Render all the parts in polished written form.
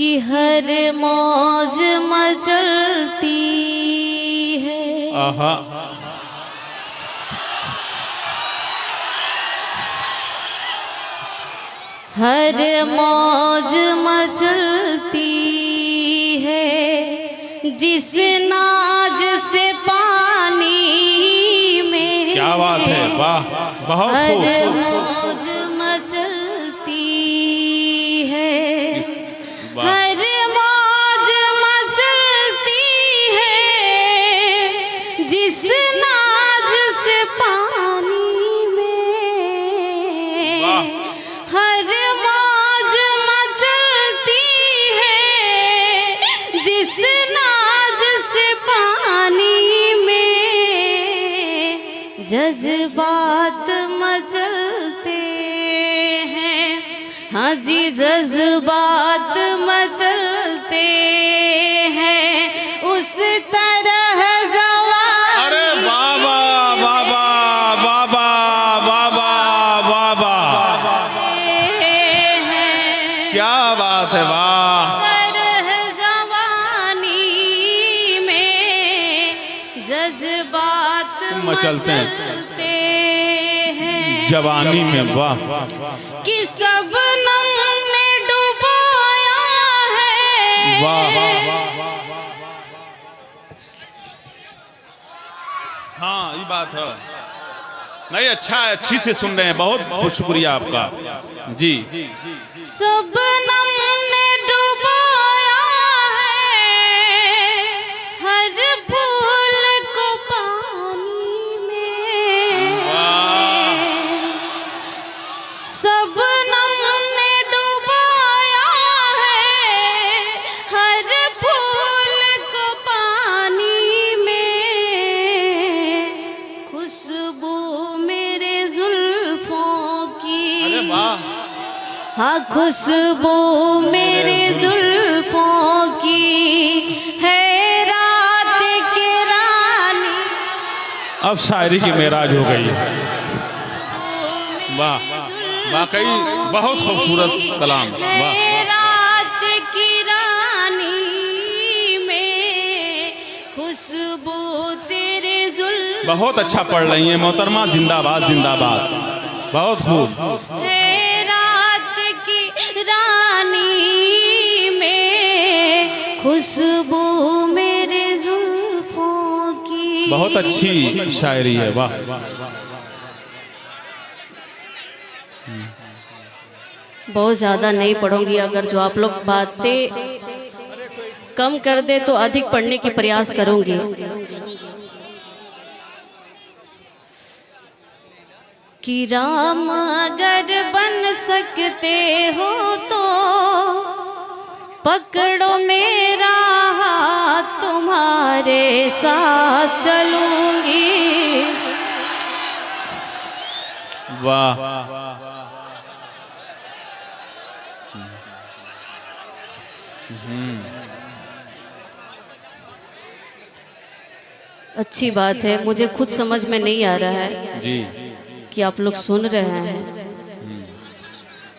कि हर मौज मचलती है। आहा, हर मौज मचलती है जिस नाज से पानी में। क्या बात है, वाह, बहुत हर खूब। मौज मचलती है, वाह। हर मौज मचलती है जिस नाज से पानी में। वाह। हर मौज मचलती है जिस नाज से पानी में। जज्बात मचलते हैं, हाँ जी जज्बात मचलते हैं उस तरह जवानी। अरे बाबा बाबा बाबा बाबा बाबा, क्या बात है, वाह। तरह जवानी में जज्बात मचलते हैं। मचलते हैं जवानी में, वाह। कि सबनम ने डुबोया है। वाह। हाँ, ये बात है। नहीं, अच्छा है, अच्छी से सुन रहे हैं, बहुत बहुत शुक्रिया आपका जी। सबनम ने डुबोया है हर फूल को पानी में। सबनम ने डुबोया है हर फूल को पानी में। खुशबू मेरे जुल्फों की, अरे वाह। हाँ खुशबू मेरे जुल्फों की है रात की रानी। अब शायरी की मेराज हो गई है, वाह। वाकई बहुत खूबसूरत कलाम, वाह। है रात की रानी में खुशबू तेरे जुल्फों। बहुत अच्छा पढ़ रही हैं मोहतरमा, जिंदाबाद जिंदाबाद, बहुत खूब। है रात की रानी में खुशबू मेरे जुल्फों की। बहुत अच्छी शायरी है, वाह। बहुत ज़्यादा नहीं पढ़ूंगी, अगर जो आप लोग बातें कम कर दे तो अधिक पढ़ने की प्रयास करूंगी। कि राम अगर बन सकते हो तो पकड़ो मेरा हाथ, तुम्हारे साथ चलूंगी। वाह। अच्छी बात है, मुझे खुद समझ में नहीं आ रहा है जी कि आप लोग सुन रहे हैं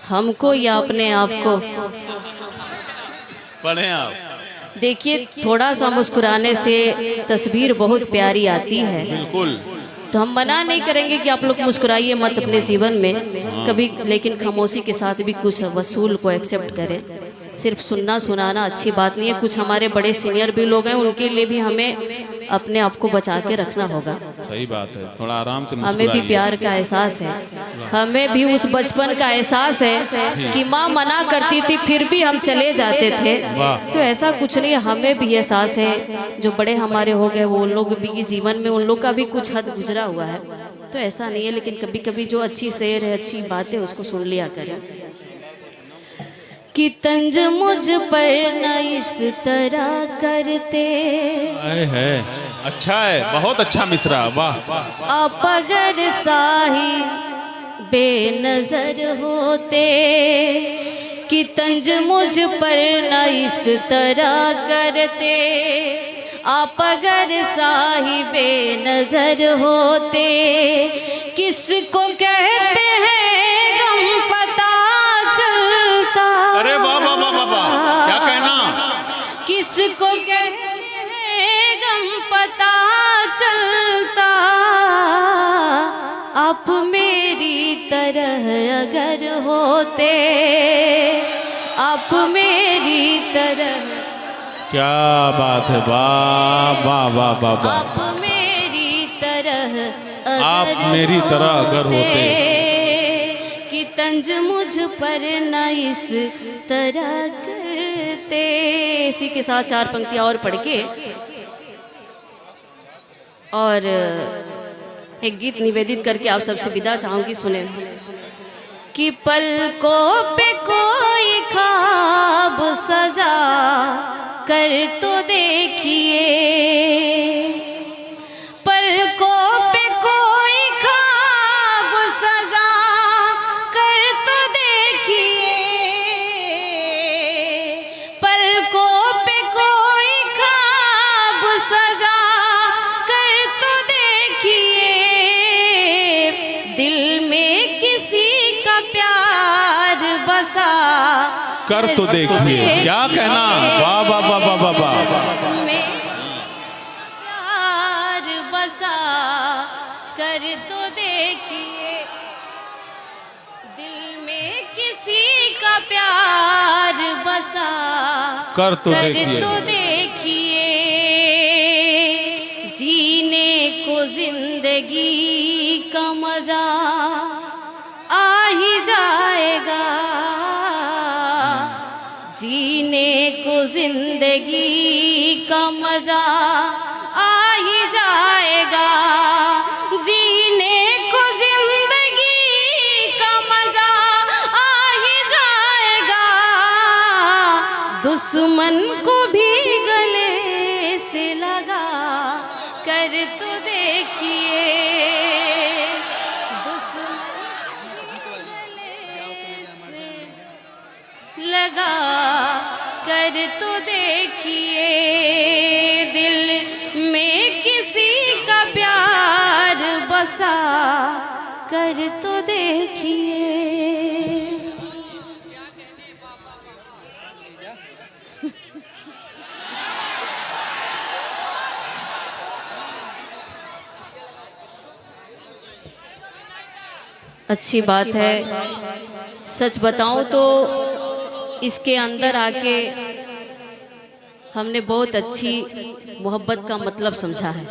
हमको या अपने आप को। पढ़ें आप। देखिए, थोड़ा सा मुस्कुराने से तस्वीर बहुत प्यारी आती है। बिल्कुल। तो हम मना नहीं करेंगे कि आप लोग मुस्कुराइए मत अपने जीवन में कभी, लेकिन खामोशी के साथ भी कुछ वसूल को एक्सेप्ट करें। सिर्फ सुनना सुनाना अच्छी बात नहीं है। कुछ हमारे बड़े सीनियर भी लोग हैं, उनके लिए भी हमें अपने आप को बचा के रखना होगा। सही बात है, थोड़ा आराम से हमें भी प्यार का एहसास है, हमें भी उस बचपन का एहसास है कि माँ मना करती थी फिर भी हम चले जाते थे। तो ऐसा कुछ नहीं, हमें भी एहसास है। जो बड़े हमारे हो गए वो उन लोग भी जीवन में उन लोग का भी कुछ हद गुजरा हुआ है, तो ऐसा नहीं है। लेकिन कभी कभी जो अच्छी शेर है, अच्छी बात है, उसको सुन लिया करें। कि तंज मुझ पर न इस तरह करते। है अच्छा है, बहुत अच्छा मिसरा, वाह। आप अगर साही बेनजर होते कि तंज मुझ पर न इस तरह करते। आप अगर साही बेनजर होते किसको कहते हैं गम पता चलता। अरे वाह वाह वाह वाह, क्या कहना किसको कहने गम पता चलता, आप मेरी तरह अगर होते, आप मेरी तरह। क्या बात है, वाह वाह वाह वाह वाह। आप मेरी तरह आप मेरी तरह अगर होते, कि तंज मुझ पर न इस तरह करते। इसी के साथ 4 पंक्तियां और पढ़ के और एक गीत निवेदित करके आप सबसे विदा चाहूंगी, सुने। कि पलकों पे कोई ख्वाब सजा कर तो देखिए, पलकों पे कोई ख्वाब सजा कर तो देखिए, पलकों पे कोई ख्वाब सजा कर तो देखिए, दिल में किसी का प्यार बसा कर तो देखिए। क्या कहना, वाह वाह वाह वाह वाह वाह। में प्यार बसा कर तो देखिए, दिल में किसी का प्यार बसा कर तो देखिए, जीने को जिंदगी का मजा आ ही जाएगा, जीने को जिंदगी का मजा आ ही जाएगा, जीने को जिंदगी का मजा आ ही जाएगा, दुश्मन को भी गले से लगा कर तो देखिए, लगा कर तो देखिए, दिल में किसी का प्यार बसा कर तो देखिए। अच्छी बात है, सच बताऊं तो इसके अंदर आके हमने बहुत अच्छी मोहब्बत का मतलब समझा है।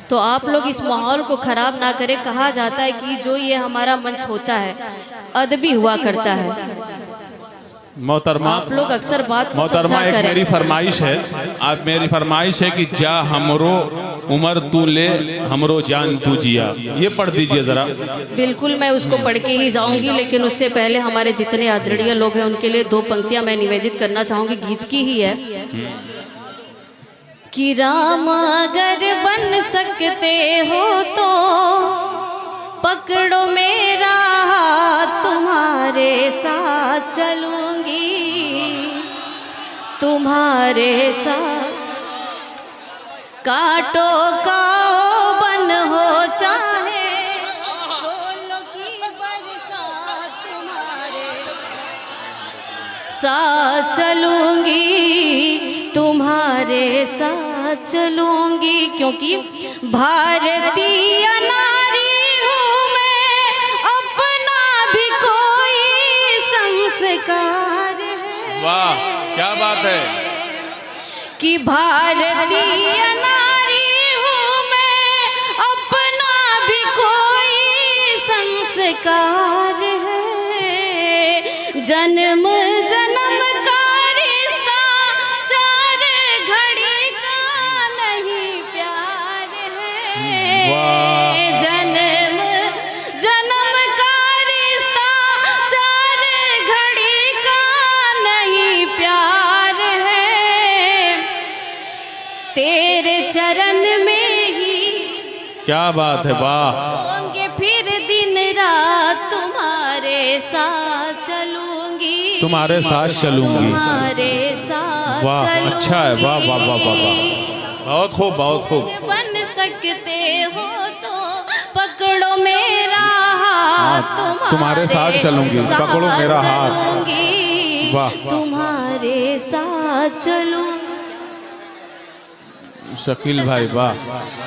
तो आप लोग इस माहौल को खराब ना करें। कहा जाता है कि जो ये हमारा मंच होता है अदबी हुआ करता है। मोहतरमा, आप लोग अक्सर बात को मोहतरमा, समझा एक करें। मेरी फरमाइश है, आप मेरी फरमाइश है कि जा हमरो उमर तू ले, हमरो जान तू जिया। ये पढ़ दीजिए जरा। बिल्कुल, मैं उसको पढ़ के ही जाऊंगी, लेकिन उससे पहले हमारे जितने आदरणीय लोग हैं उनके लिए 2 पंक्तियां मैं निवेदित करना चाहूंगी। गीत की ही है कि राम अगर बन सकते हो तो पकड़ो मेरा हाथ, तुम्हारे साथ चलूंगी, तुम्हारे साथ। काटो काओ बन हो चाहे फूलों की बरसात, तुम्हारे साथ चलूंगी, तुम्हारे साथ चलूंगी। क्योंकि भारतीय नारी हूँ मैं, अपना भी कोई संस्कार है। वाह, क्या बात है कि भारतीय नारी हूँ मैं, अपना भी कोई संस्कार है। जन्म जन्म का रिश्ता, 4 घड़ी का नहीं प्यार है। जन्म जन्म का रिश्ता, 4 घड़ी का नहीं प्यार है। तेरे चरण में ही, क्या बात है, वाह। होंगे फिर दिन रात, तुम्हारे साथ चलूंगी, तुम्हारे साथ चलूंगी, तुम्हारे साथ वाह, चलूंगी। अच्छा है, वाह वाह वाह वाह वाह, बहुत खूब बहुत खूब। बन सकते हो तो पकड़ो मेरा हाथ, तुम्हारे साथ चलूंगी, पकड़ो मेरा हाथ। चलूंगी, वाह। तुम्हारे साथ चलूंगी। शकील भाई वाह,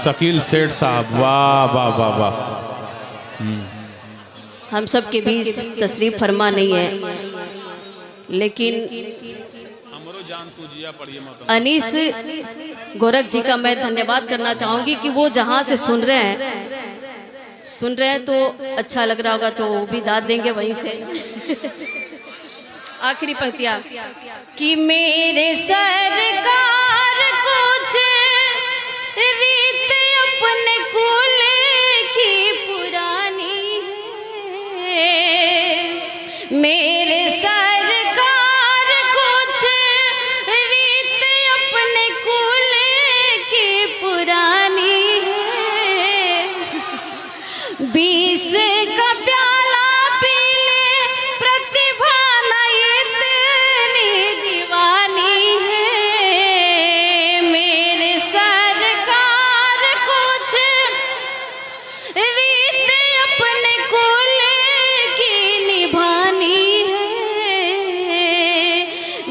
शकील सेठ साहब वाह वाह वाह वाह। हम सब के बीच तशरीफ फरमा नहीं है, लेकिन अनीस गोरख जी का मैं धन्यवाद करना चाहूंगी कि वो जहाँ से सुन रहे हैं तो अच्छा लग रहा होगा, तो वो भी दाद देंगे वहीं से। आखिरी पंक्तियाँ कि मेरे सरकार कुछ रीत अपने कुल की पुरानी है, मेरे सरकार कुछ रीत अपने कुल की पुरानी है, 20 का प्याला पी ले प्रतिभा नहीं इतनी दीवानी है, मेरे सरकार कुछ रीत अपने कुल की निभानी है,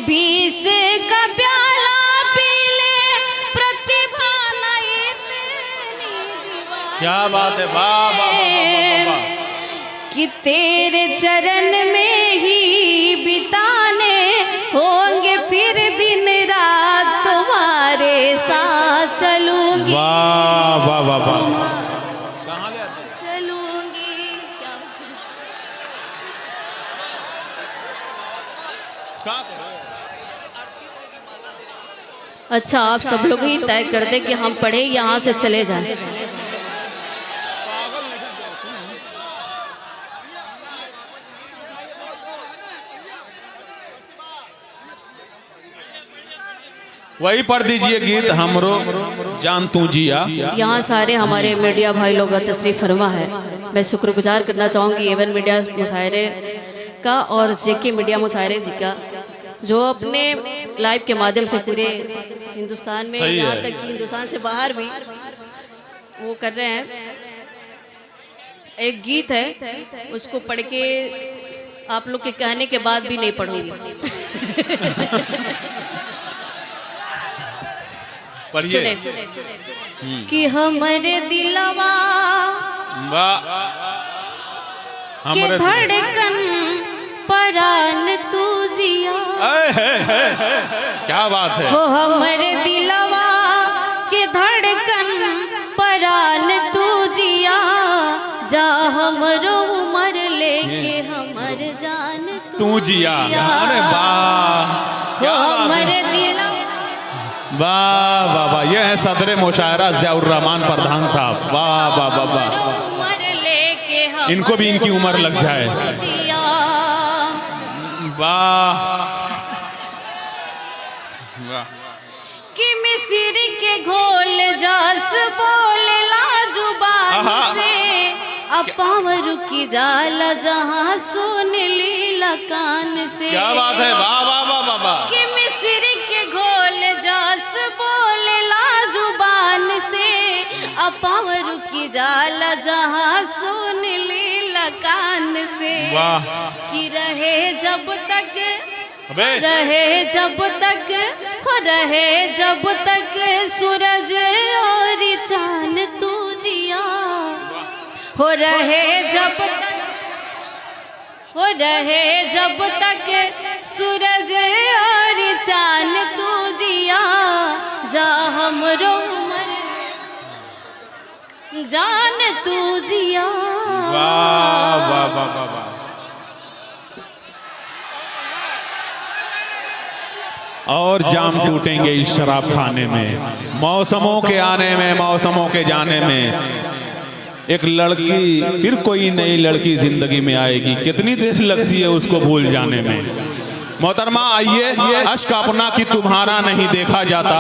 20 का प्याला पी ले प्रतिभा नहीं इतनी दीवानी। क्या बात है, वाह वाह वाह वाह वाह। कि तेरे चरण में ही बिताने होंगे फिर दिन रात, तुम्हारे साथ चलूंगी, वाह वाह वाह वाह। चलूंगी। अच्छा, आप सब लोग ही तय कर दे कि हम पढ़े यहाँ से चले जाएं। वही पढ़ दीजिए गीत हमरो जान तू जिया। यहाँ सारे हमारे मीडिया भाई लोग तशरीफ फरमा है। मैं शुक्रगुजार करना चाहूँगी एवन मीडिया मुशायरे का और जेके मीडिया मुशायरे जी का, जो अपने लाइव के माध्यम से पूरे हिंदुस्तान में, यहाँ तक कि हिंदुस्तान से बाहर भी वो कर रहे हैं। एक गीत है, उसको पढ़ के आप लोग के कहने के बाद भी नहीं पढ़ूंगी। पढ़िए कि हमारे दिलवा के धड़कन परान तू जिया, क्या बात है, हो हमारे दिलवा के धड़कन परान तू जिया, जा हमरो उमर लेके हमर जान तू जिया। अरे वाह, हो हमारे दिलवा। वाह वाह वाह। ये है सदर मुशायरा ज़ियाउर रहमान प्रधान साहब, वाह वाह वाह वाह। इनको भी इनकी उम्र लग जाए, वाह वाह। कि मिस्र के घोल जास बोले लाजुबान से, अपावर की जाला जहाँ सुन ली लकान से। क्या बात है, वाह वाह वाह वाह वाह। कि मिस्र के घोल जास बोले लाजुबान से, अपावर की जाला जहाँ सुन ली लकान से। वाह। कि रहे जब तक, रहे जब तक सूरज और चांद तू जिया, हो रहे जब तक सूरज और चांद तू जिया, जा हमरो जान तू जिया। वाह वाह वाह वाह वाह। और जाम टूटेंगे इस शराब खाने में, मौसमों के आने में, मौसमों के जाने में। एक लड़की, फिर कोई नई लड़की जिंदगी में आएगी, कितनी देर लगती है उसको भूल जाने में। मोहतरमा आइए, अश्क अपना कि तुम्हारा नहीं देखा जाता,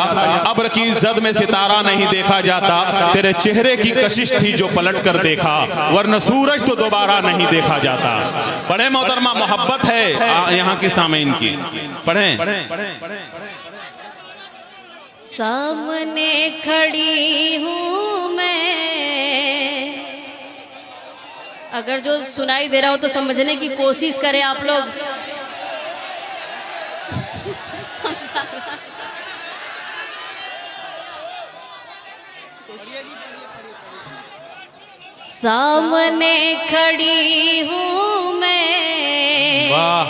अब्र की जद में सितारा नहीं देखा जाता, तेरे चेहरे की कशिश थी जो पलट कर देखा, वरना सूरज तो दोबारा नहीं देखा जाता। पढ़े मोहतरमा, मोहब्बत है यहाँ की सामीन की, पढ़ें। सामने खड़ी हूँ मैं, अगर जो सुनाई दे रहा हो तो समझने की कोशिश करें आप लोग। सामने खड़ी हूँ मैं, वाह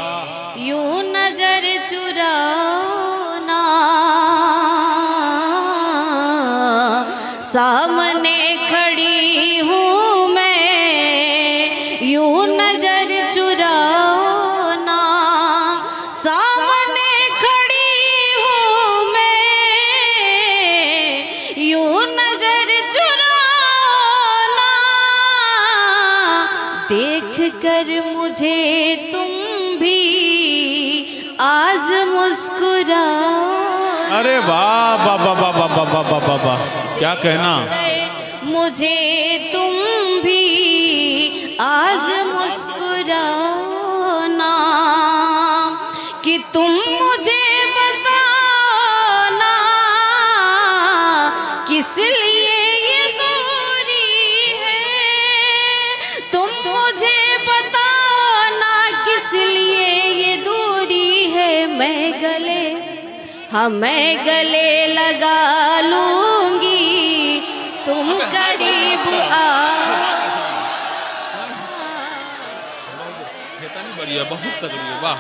यूं नजर चुराना, सामने खड़ी हूँ मैं, यूं नजर चुराना, सामने खड़ी हूँ मैं, यूं नजर चुराना, देख कर मुझे तुम भी आज मुस्कुरा। अरे वाह वाह वाह वाह वाह वाह वाह वाह वाह, क्या कहना। मुझे तुम भी आज मुस्कुराना, कि तुम मुझे बताना किस लिए ये दूरी है, तुम मुझे बताना किस लिए ये दूरी है। मैं गले, हाँ मैं गले लगा लूंगी, तुम करीब आ। बढ़िया, बहुत तगड़ी है, वाह।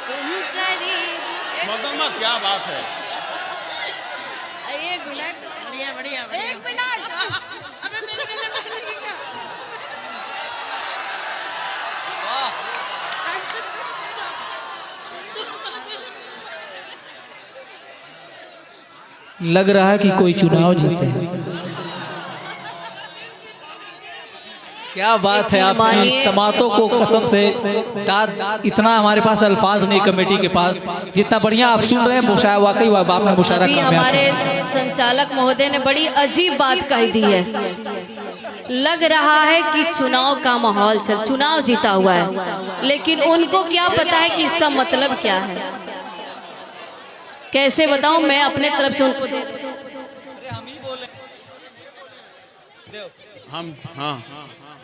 तुम करीब। मदमा क्या बात है। एक मिनट, बढ़िया बढ़िया, एक मिनट। अबे मेरे गले में क्या? लग रहा है कि कोई चुनाव जीते हैं। क्या बात है आपकी समातों को, कसम से इतना हमारे पास अल्फाज नहीं कमेटी के पास, जितना बढ़िया आप सुन रहे हैं मुशायरा, वाकई आपने मुशायरा अभी हमारे संचालक महोदय ने बड़ी अजीब बात कह दी है। लग रहा है कि चुनाव का माहौल चल, चुनाव जीता हुआ है, लेकिन उनको क्या पता है कि इसका मतलब क्या है। कैसे बताऊं मैं अपने तरफ से उनको।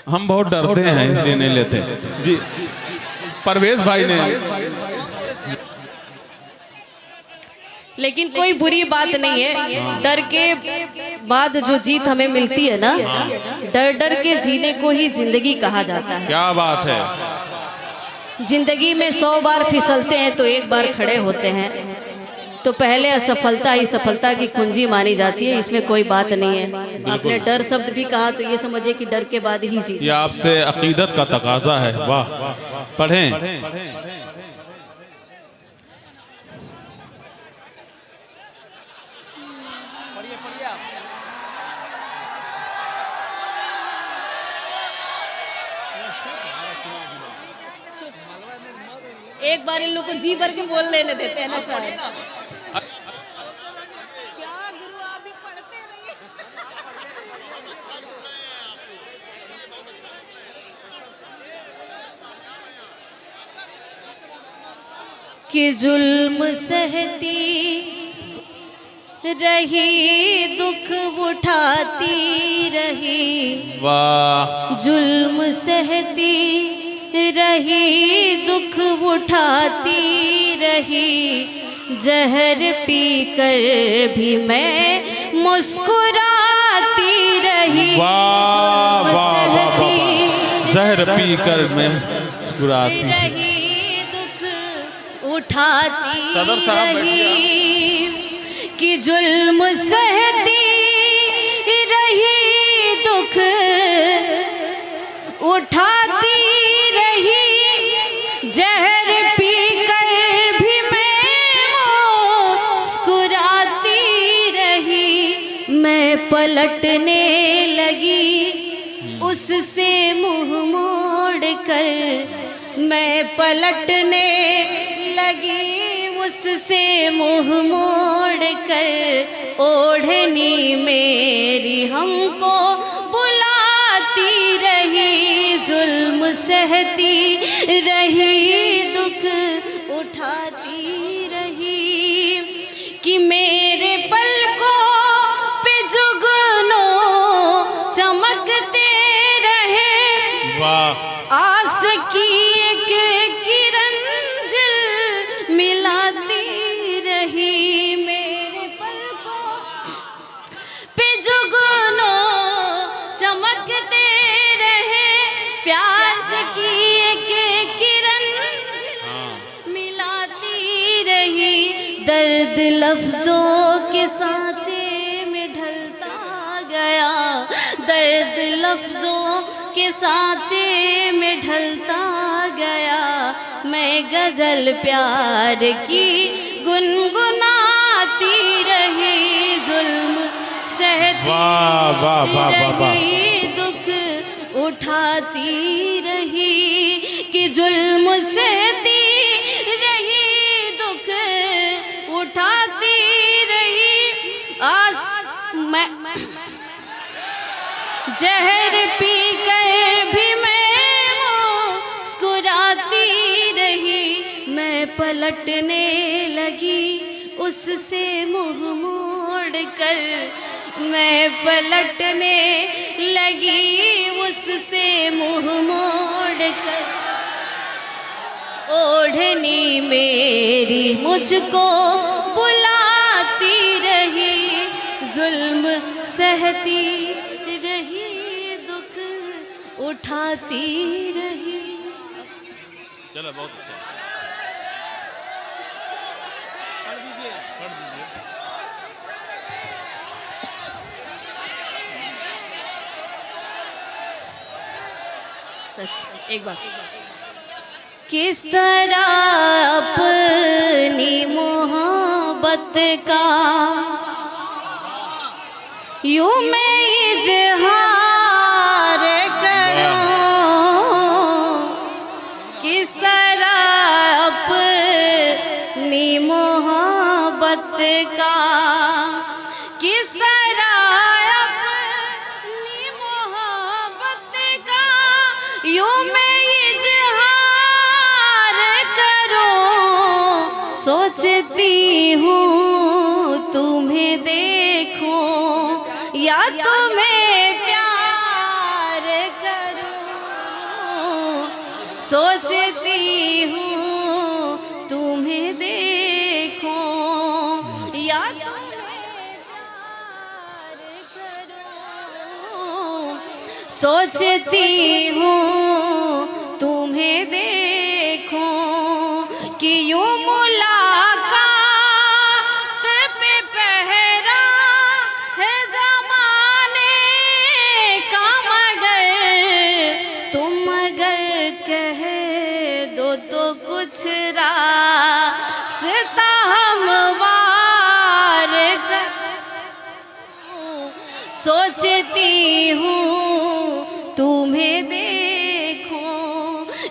हम बहुत डरते हैं इसलिए नहीं लेते जी। परवेज भाई ने, लेकिन कोई बुरी बात नहीं है। डर के बाद जो जीत हमें मिलती है ना, डर डर के जीने को ही जिंदगी कहा जाता है। क्या बात है। जिंदगी में 100 बार फिसलते हैं तो एक बार खड़े होते हैं, तो पहले असफलता ही सफलता की कुंजी मानी जाती है, इसमें कोई बात नहीं है। आपने डर शब्द भी कहा तो ये समझिए कि डर के बाद ही जीत। ये आपसे अकीदत का तकाजा है, वाह। पढ़ें। एक बार इन लोग को जी भर के बोल लेने देते हैं ना सर। क्या गुरु आप भी पढ़ते रहिए। कि जुल्म सहती रही, दुख उठाती रही, वाह। जुल्म सहती रही, दुख उठाती रही, जहर पीकर भी मैं मुस्कुराती रही। वाह वाह वाह, जहर पीकर मैं मुस्कुराती रही, दुख उठाती रही, कि जुल्म सहती रही, दुख उठाती रही, जहर पीकर भी मैं मुस्कुराती रही। मैं पलटने लगी उससे मुंह मोड़ कर, मैं पलटने लगी उससे मुंह मोड़ कर, ओढ़नी मेरी हमको बुलाती रही, जुल्म सहती रही, दुख उठाती रही, कि मेरे पलकों पे जुगनू चमकते रहे। वाह। आस की एक किरण मिलाती रही, मेरे पलकों दर्द लफ्जों के सांचे में ढलता गया, दर्द लफ्जों के सांचे में ढलता गया। मैं गजल प्यार की गुनगुनाती रही, जुल्म सहती रही, दुख उठाती रही, कि जुल्म सहती रही, दुख उठाती रही। आज मैं जहर पी कर भी मैं मुस्कुराती रही, मैं पलटने लगी उससे मुँह मोड़ कर, मैं पलटने लगी उससे मुँह मोड़ कर। ओढ़नी मेरी मुझको बुलाती रही, जुल्म सहती रही, दुख उठाती रही। चलो बहुत अच्छा। पढ़ दीजिए, पढ़ दीजिए। बस एक बार। किस तरह अपनी मोहब्बत का यूं मैं इजहार करूं, किस तरह अपनी मोहब्बत का, किस तरह अपनी मोहब्बत का यूं मैं इजहार करूं। सोचती हूँ तुम्हें देखूं या तुम्हें प्यार करूं, सोचती हूँ तुम्हें देखूं या तुम्हें प्यार करूं, सोचती हूँ तुम्हें देखूं, कि यूं मुलाकात पे पहरा है जमाने का, मगर तुम अगर कह दो तो कुछ रास्ता हमवार करूं। सोचती हूँ तुम्हें देखूं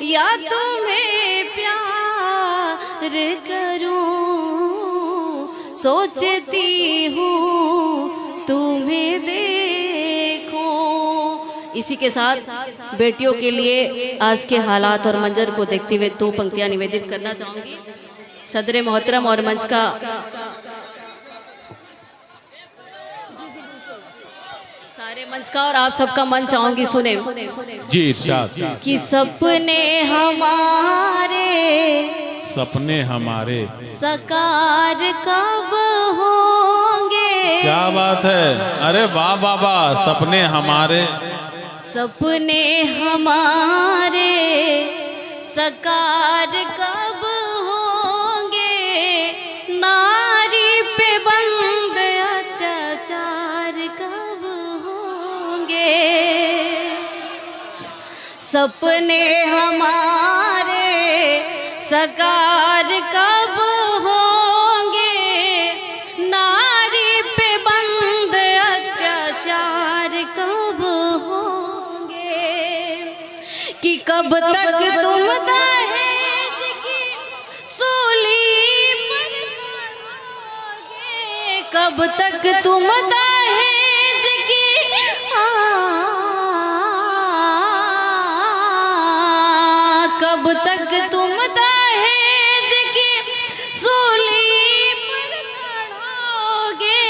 या तुम्हें प्यार करूं, सोचती हूँ तुम्हें देखूं। इसी के साथ बेटियों के लिए आज के हालात और मंजर को देखते हुए दो पंक्तियां निवेदित करना चाहूंगी। सदर मोहतरम और मंच का सारे मंच का और आप सबका मन चाहूंगी सुने जी इरशाद। कि सपने हमारे, सपने हमारे साकार कब होंगे। क्या बात है, अरे वाह वाह वाह। सपने हमारे, सपने हमारे साकार कब होंगे। नारी पे बंद अत्याचार कब होंगे। सपने हमारे साकार कब होंगे। नारी पे बंद अत्याचार कब होंगे। कि कब तक तुम दहेज की सूली पर चढ़ोगे। कब तक तुम दहेज की कब तक तुम दहेज की सूली पर चढ़ोगे।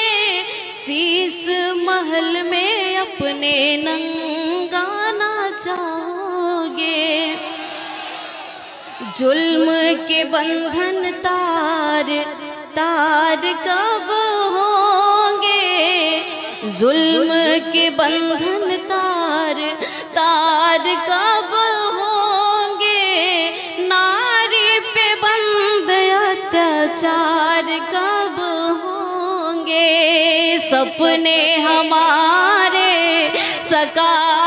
शीश महल में अपने नंगा नाचोगे। जुल्म के बंधन तार तार कब होंगे। जुल्म के बंधन तार तार कब होंगे। नारी पे बंद लाचार कब होंगे, सपने हमारे साकार